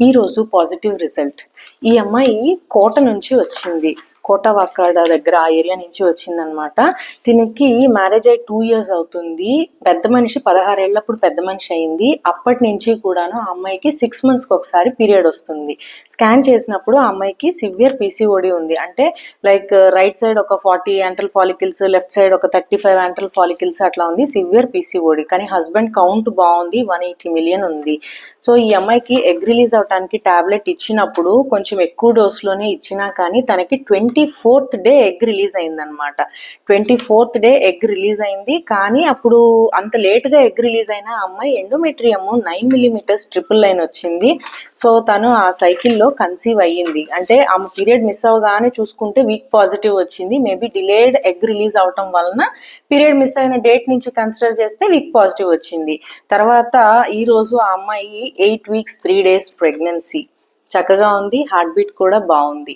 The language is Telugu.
ఈరోజు పాజిటివ్ రిజల్ట్. ఈ అమ్మాయి కోట నుంచి వచ్చింది. కోటవాకాడ దగ్గర ఆ ఏరియా నుంచి వచ్చిందనమాట. దీనికి మ్యారేజ్ అయ్యి 2 years అవుతుంది. పెద్ద మనిషి 16 ఏళ్ళప్పుడు పెద్ద మనిషి అయింది. అప్పటి నుంచి కూడాను ఆ అమ్మాయికి 6 monthsకి ఒకసారి పీరియడ్ వస్తుంది. స్కాన్ చేసినప్పుడు ఆ అమ్మాయికి సివియర్ పీసీఓడి ఉంది. అంటే లైక్ రైట్ సైడ్ ఒక 40 యాంట్రల్ ఫాలికల్స్, లెఫ్ట్ సైడ్ ఒక 35 యాంట్రల్ ఫాలికల్స్ అట్లా ఉంది. Severe PCOD. కానీ హస్బెండ్ కౌంట్ బాగుంది, 180 million ఉంది. సో ఈ అమ్మాయికి ఎగ్ రిలీజ్ అవడానికి టాబ్లెట్ ఇచ్చినప్పుడు కొంచెం ఎక్కువ డోస్లోనే ఇచ్చినా కానీ తనకి 24th day ఎగ్ రిలీజ్ అయిందనమాట. 24th day ఎగ్ రిలీజ్ అయింది. కానీ అప్పుడు అంత లేట్గా ఎగ్ రిలీజ్ అయిన అమ్మాయి ఎండోమెట్రియం 9 mm ట్రిపుల్ లైన్ వచ్చింది. సో తను ఆ సైకిల్లో కన్సీవ్ అయ్యింది. అంటే ఆమె పీరియడ్ మిస్ అవగానే చూసుకుంటే వీక్ పాజిటివ్ వచ్చింది. మేబీ డిలేడ్ ఎగ్ రిలీజ్ అవటం వలన పీరియడ్ మిస్ అయిన డేట్ నుంచి కన్సిడర్ చేస్తే వీక్ పాజిటివ్ వచ్చింది. తర్వాత ఈ రోజు ఆ అమ్మాయి 8 weeks 3 days ప్రెగ్నెన్సీ. చక్కగా ఉంది, హార్ట్ బీట్ కూడా బాగుంది.